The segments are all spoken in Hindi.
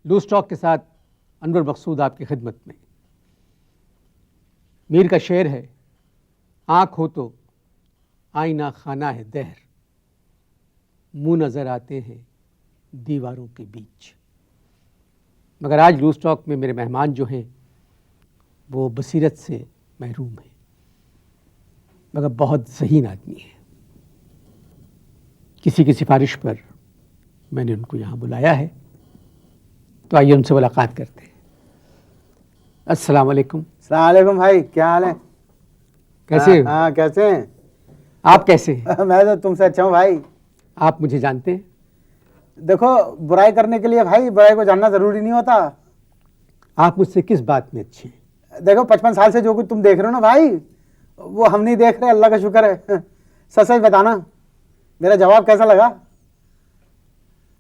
लूज टॉक के साथ अनवर मकसूद आपकी खिदमत में। मीर का शेर है, आँख हो तो आईना खाना है दहर, मुंह नज़र आते हैं दीवारों के बीच। मगर आज लूज टॉक में मेरे मेहमान जो हैं वो बसीरत से महरूम हैं, मगर बहुत ज़हीन आदमी है। किसी की सिफारिश पर मैंने उनको यहाँ बुलाया है, तो आइए उनसे मुलाकात करते हैं। अस्सलाम वालेकुम। अस्सलाम वालेकुम भाई, क्या हाल है? कैसे हो? हाँ, कैसे हैं? आप कैसे हैं? मैं तो तुमसे अच्छा हूँ भाई। आप मुझे जानते हैं? देखो, बुराई करने के लिए भाई बुराई को जानना जरूरी नहीं होता। आप मुझसे किस बात में अच्छे हैं? देखो, 55 साल से जो कुछ तुम देख रहे हो ना भाई, वो हम नहीं देख रहे, अल्लाह का शुक्र है। सच सच बताना, मेरा जवाब कैसा लगा?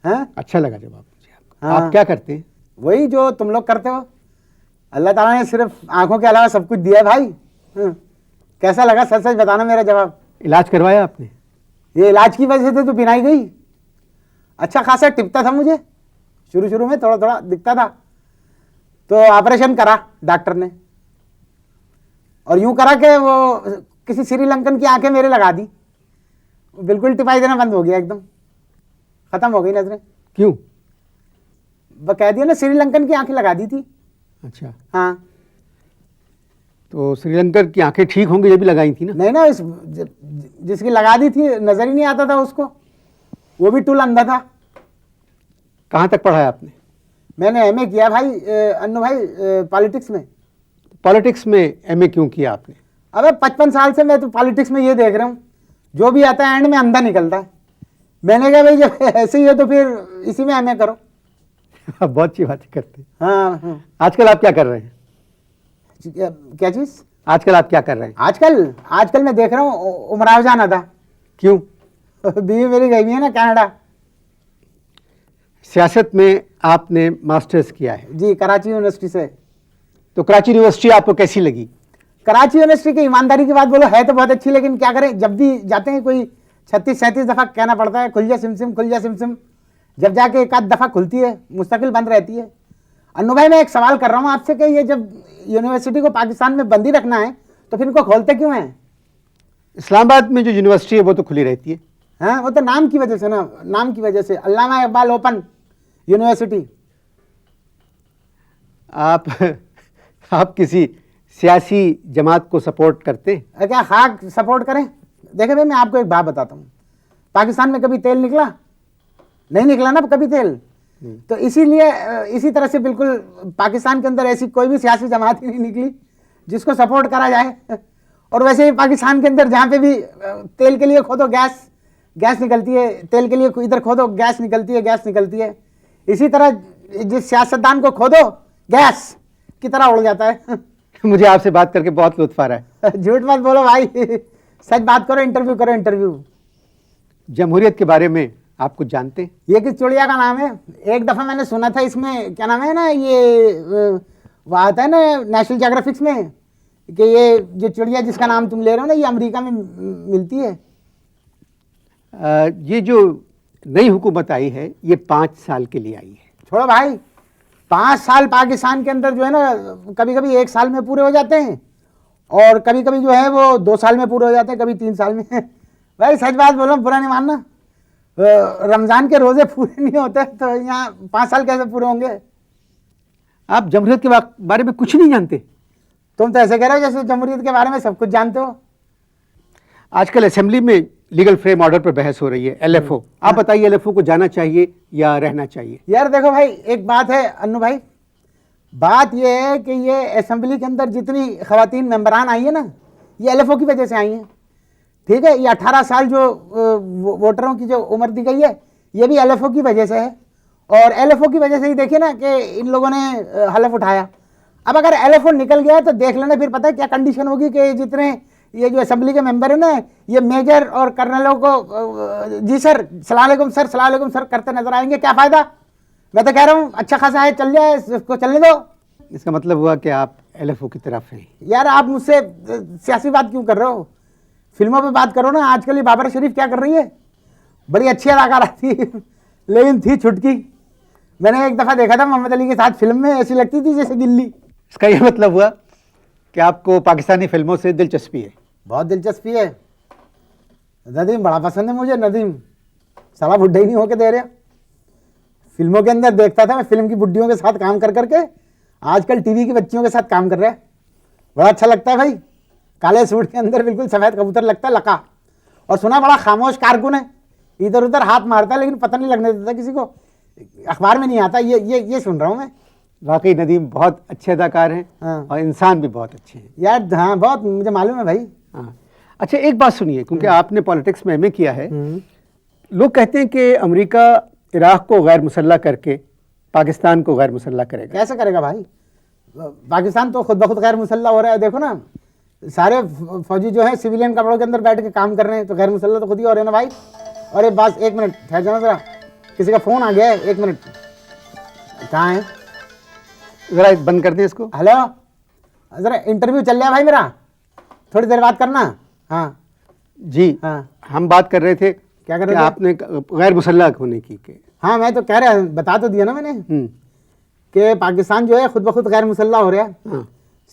हैं? अच्छा लगा जवाब मुझे आपका। हाँ। आप क्या करते हैं? वही जो तुम लोग करते हो। अल्लाह ताला ने सिर्फ आंखों के अलावा सब कुछ दिया है भाई। कैसा लगा? सच सच बताना मेरा जवाब। इलाज करवाया आपने? ये इलाज की वजह से तो पिनाई गई। अच्छा खासा टिपता था मुझे, शुरू शुरू में थोड़ा थोड़ा दिखता था, तो ऑपरेशन करा डॉक्टर ने, और यूं करा कि वो किसी श्रीलंकन की आंखें मेरे लगा दी। बिल्कुल टिपाई देना बंद हो गया, एकदम खत्म हो गई नजरें। क्यों? कह दिया ना, श्रीलंकन की आंखें लगा दी थी। अच्छा, हाँ। तो श्रीलंकर की आंखें ठीक होंगी, ये भी लगाई थी ना? नहीं ना, जिसकी लगा दी थी नजर ही नहीं आता था उसको, वो भी टूल अंधा था। कहाँ तक पढ़ा है आपने? मैंने एमए किया भाई, अन्नू भाई, पॉलिटिक्स में। पॉलिटिक्स में एमए क्यों किया आपने? अबे 55 साल से मैं तो पॉलिटिक्स में ये देख रहा हूँ, जो भी आता है एंड में अंधा निकलता है। मैंने कहा भाई जब ऐसे ही है तो फिर इसी में एमए करो। आप बहुत अच्छी बातें करते हैं। हाँ हाँ। आजकल आप क्या कर रहे हैं? क्या चीज? आजकल आप क्या कर रहे हैं? आजकल मैं देख रहा हूँ उमराव जाना था। क्यों? बीवी मेरी गई हुई है ना कनाडा। सियासत में आपने मास्टर्स किया है जी, कराची यूनिवर्सिटी से। तो कराची यूनिवर्सिटी आपको कैसी लगी? कराची यूनिवर्सिटी की ईमानदारी की बात बोलो, है तो बहुत अच्छी, लेकिन क्या करें, जब भी जाते हैं कोई 36-37 दफा कहना पड़ता है खुल जा सिमसिम, खुल जा सिमसिम। जब जाके एक आध दफा खुलती है, मुस्तकिल बंद रहती है। अन्नू भाई, मैं एक सवाल कर रहा हूँ आपसे कि ये जब यूनिवर्सिटी को पाकिस्तान में बंद ही रखना है तो फिर इनको खोलते क्यों हैं? इस्लामाबाद में जो यूनिवर्सिटी है वो तो खुली रहती है। हाँ, वो तो नाम की वजह से ना, नाम की वजह से, अल्लामा इकबाल ओपन यूनिवर्सिटी। आप किसी सियासी जमात को सपोर्ट करते हैं? क्या खाक सपोर्ट करें? देखे भाई, मैं आपको एक बात बताता हूँ, पाकिस्तान में कभी तेल निकला? नहीं निकला ना कभी तेल। तो इसीलिए इसी तरह से बिल्कुल पाकिस्तान के अंदर ऐसी कोई भी सियासी जमात ही नहीं निकली जिसको सपोर्ट करा जाए। और वैसे ही पाकिस्तान के अंदर जहाँ पे भी तेल के लिए खोदो गैस निकलती है, तेल के लिए इधर खोदो गैस निकलती है। इसी तरह जिस सियासतदान को खोदो गैस की तरह उड़ जाता है। मुझे आपसे बात करके बहुत लुत्फ आ रहा है। झूठ मत बोलो भाई, सच बात करो, इंटरव्यू करो इंटरव्यू। जमहूरियत के बारे में आप कुछ जानते हैं? ये किस चिड़िया का नाम है? एक दफा मैंने सुना था, इसमें क्या नाम है ना, ये वो आता है ना नेशनल ज्योग्राफिक्स में, कि ये जो चिड़िया जिसका नाम तुम ले रहे हो ना, ये अमेरिका में मिलती है। ये जो नई हुकूमत आई है ये 5 साल के लिए आई है। छोड़ो भाई, 5 साल पाकिस्तान के अंदर जो है ना, कभी कभी 1 साल में पूरे हो जाते हैं, और कभी कभी जो है वो 2 साल में पूरे हो जाते हैं, कभी 3 साल में। भाई सच बात बोलो, बुरा नहीं मानना। रमजान के रोजे पूरे नहीं होते तो यहाँ 5 साल कैसे पूरे होंगे? आप जमहूरियत के बारे में कुछ नहीं जानते? तुम तो ऐसे कह रहे हो जैसे जमहूरियत के बारे में सब कुछ जानते हो। आजकल असेंबली में लीगल फ्रेम ऑर्डर पर बहस हो रही है, LFO। आप बताइए, LFO को जाना चाहिए या रहना चाहिए? यार देखो भाई, एक बात है अन्नू भाई, बात ये है कि ये असेंबली के अंदर जितनी खवातीन मेंबरान आई है ना, ये LFO की वजह से आई हैं। ठीक है, ये 18 साल जो वोटरों की जो उम्र दी गई है, ये भी LFO की वजह से है। और LFO की वजह से ही देखिए ना कि इन लोगों ने हलफ उठाया। अब अगर LFO निकल गया तो देख लेना फिर पता है क्या कंडीशन होगी, कि जितने ये जो असेंबली के मेंबर है ना, ये मेजर और कर्नलों को जी सर, सलाम सर करते नजर आएंगे। क्या फायदा? मैं तो कह रहा हूँ अच्छा खासा है, चल जाए, इसको चलने दो। इसका मतलब हुआ कि आप LFO की तरफ हैं। यार आप मुझसे सियासी बात क्यों कर रहे हो? फिल्मों पे बात करो ना। आजकल ये बाबर शरीफ क्या कर रही है? बड़ी अच्छी अदाकारा थी, लेकिन थी छुटकी। मैंने एक दफा देखा था मोहम्मद अली के साथ फिल्म में, ऐसी लगती थी जैसे गिल्ली। इसका ये मतलब हुआ कि आपको पाकिस्तानी फिल्मों से दिलचस्पी है? बहुत दिलचस्पी है। नदीम बड़ा पसंद है मुझे। नदीम साला बुढ़ा ही नहीं होके दे रहा। फिल्मों के अंदर देखता था मैं, फिल्म की बुड्ढियों के साथ काम कर करके, आजकल टीवी की बच्चियों के साथ काम कर रहा है। बड़ा अच्छा लगता है भाई। काले सूट के अंदर बिल्कुल सफेद कबूतर लगता है, लका। और सुना बड़ा खामोश कारकुन है, इधर उधर हाथ मारता है लेकिन पता नहीं लगने देता किसी को, अखबार में नहीं आता। ये सुन रहा हूँ मैं। वाकई नदीम बहुत अच्छे अदाकार हैं। हाँ। और इंसान भी बहुत अच्छे हैं यार हाँ, बहुत मुझे मालूम है भाई। हाँ। अच्छा एक बात सुनिए, क्योंकि आपने पॉलिटिक्स में एमए किया है, लोग कहते हैं कि अमेरिका इराक को गैर मुसल्ला करके पाकिस्तान को गैर मुसल्ला करेगा। कैसे करेगा भाई? पाकिस्तान तो खुद ब खुद गैर मुसल्ला हो रहा है। देखो ना, सारे फौजी जो है सिविलियन कपड़ों के अंदर बैठ के काम कर रहे हैं, तो गैर मुसल्ला तो खुद ही हो रहे हैं ना भाई। और एक बात, एक मिनट ठहर जाना जरा, किसी का फोन आ गया है, एक मिनट। कहाँ है? जरा बंद कर दें इसको। हेलो, जरा इंटरव्यू चल रहा है भाई मेरा, थोड़ी देर बात करना। हाँ जी हाँ, हम बात कर रहे थे, क्या कर कि रहे थे? आपने गैर मुसल्ला होने की के। हाँ मैं तो कह रहा, बता तो दिया ना मैंने कि पाकिस्तान जो है खुद ब खुद गैर मुसल्ला हो रहा है। हाँ।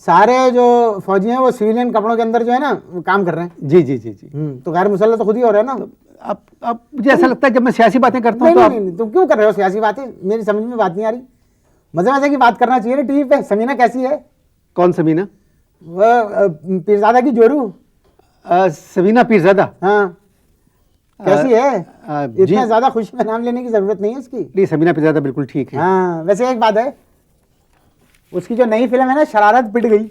सारे जो फौजी हैं वो सिविलियन कपड़ों के अंदर जो है ना वो काम कर रहे हैं। जी जी जी जी। तो गैर मुसल्ला तो खुद ही हो रहा है ना। अब मुझे ऐसा लगता है जब मैं सियासी बातें करता हूँ नहीं तो नहीं, नहीं, तुम क्यों कर रहे हो सियासी बातें? मेरी समझ में बात नहीं आ रही। मजे मजे की बात करना चाहिए ना टीवी पे। समीना कैसी है? कौन समीना? वो पीरजादा की जोरू। समीना पीरजादा? हाँ कैसी है? जी। इतना ज्यादा खुशी में नाम लेने की जरूरत नहीं है इसकी। नहीं, समीना पीरजादा बिल्कुल ठीक है। हाँ वैसे एक बात है, उसकी जो नई फिल्म है ना शरारत, पिट गई।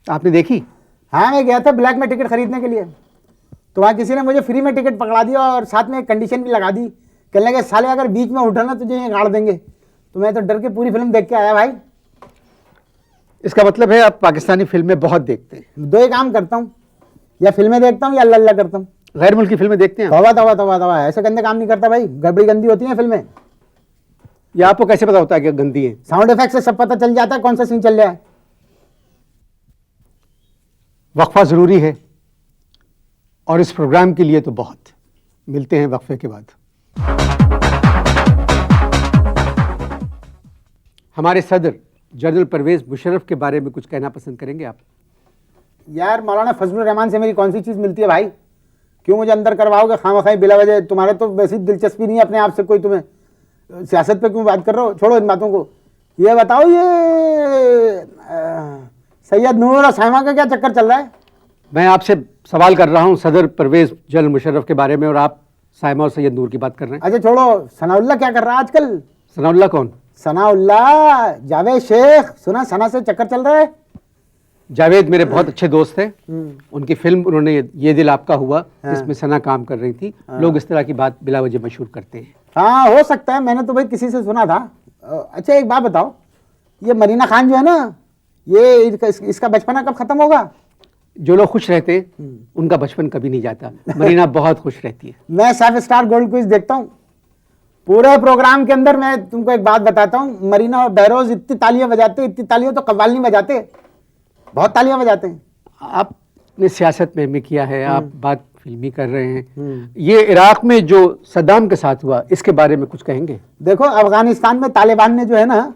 आपने देखी? हाँ मैं गया था ब्लैक में टिकट खरीदने के लिए, तो वहाँ किसी ने मुझे फ्री में टिकट पकड़ा दिया और साथ में एक कंडीशन भी लगा दी, कहने लगे साले अगर बीच में उठा ना तुझे ये गाड़ देंगे। तो मैं तो डर के पूरी फिल्म देख के आया भाई। इसका मतलब है आप पाकिस्तानी फिल्में बहुत देखते हैं। दो ही काम करता हूँ, या फिल्में देखता हूँ या अल्लाह अल्लाह करता हूँ। गैर मुल्की फिल्में देखते हैं आप? तवा तवा तवा तवा, ऐसे गंदे काम नहीं करता भाई, गड़बड़ी गंदी होती है फिल्में। ये आपको कैसे पता होता है कि गंदी है? साउंड इफेक्ट से सब पता चल जाता है कौन सा सीन चल रहा है। वक्फा ज़रूरी है, और इस प्रोग्राम के लिए तो बहुत। मिलते हैं वक्फे के बाद। हमारे सदर जनरल परवेज मुशर्रफ के बारे में कुछ कहना पसंद करेंगे आप? यार मौलाना फजलुर रहमान से मेरी कौन सी चीज़ मिलती है भाई? क्यों मुझे अंदर करवाओगे खामखाई बिला वजह? तुम्हारे तो वैसी दिलचस्पी नहीं है अपने आप से कोई, तुम्हें सियासत पे क्यों बात कर रहे हो? छोड़ो इन बातों को। ये बताओ, ये सैयद नूर और साइमा का क्या चक्कर चल रहा है? मैं आपसे सवाल कर रहा हूं सदर परवेज जनरल मुशर्रफ के बारे में, और आप साइमा और सैयद नूर की बात कर रहे हैं। अच्छा छोड़ो, सनाउल्लाह क्या कर रहा है आजकल? सनाउल्लाह कौन? सनाउल्लाह जावेद शेख, सुना सना से चक्कर चल रहा है। जावेद मेरे बहुत अच्छे दोस्त हैं। उनकी फिल्म उन्होंने ये दिल आपका हुआ, जिसमें सना काम कर रही थी। लोग इस तरह की बात बिला वजह मशहूर करते हैं। हाँ हो सकता है, मैंने तो भाई किसी से सुना था। अच्छा एक बात बताओ, ये मरीना खान जो है ना, ये इसका बचपना कब खत्म होगा? जो लोग खुश रहते हैं उनका बचपन कभी नहीं जाता। मरीना बहुत खुश रहती है। मैं 7 स्टार गोल्ड क्विज देखता हूँ, पूरे प्रोग्राम के अंदर मैं तुमको एक बात बताता हूँ, मरीना और बहरोज इतनी तालियां बजाते, इतनी तालियां तो कव्वाल नहीं बजाते, बहुत तालियां बजाते हैं। आपने सियासत में एमए किया है, आप बात फिल्मी कर रहे हैं। ये इराक में जो सद्दाम के साथ हुआ, इसके बारे में कुछ कहेंगे? देखो अफगानिस्तान में तालिबान ने जो है ना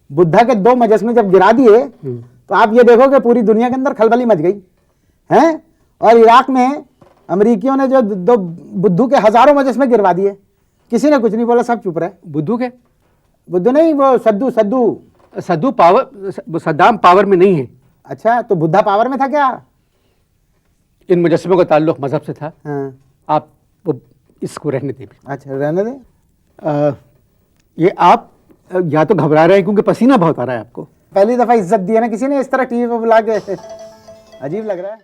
बुद्धा के 2 मुजस्समे जब गिरा दिए, तो आप ये देखो कि पूरी दुनिया के अंदर खलबली मच गई है। और इराक में अमरीकियों ने जो 2 बुद्धू के हजारों मुजस्समे गिरवा दिए, किसी ने कुछ नहीं बोला, सब चुप रहे। बुद्धू के? बुद्धू नहीं, वो सद्दू पावर, सद्दाम पावर में नहीं है। अच्छा तो बुद्धा पावर में था क्या? इन मुजस्समों का ताल्लुक मजहब से था। हाँ। आप वो इसको रहने दें। अच्छा रहने दें। ये आप या तो घबरा रहे हैं क्योंकि पसीना बहुत आ रहा है आपको। पहली दफा इज्जत दी है ना किसी ने इस तरह टीवी पे बुला के, अजीब लग रहा है।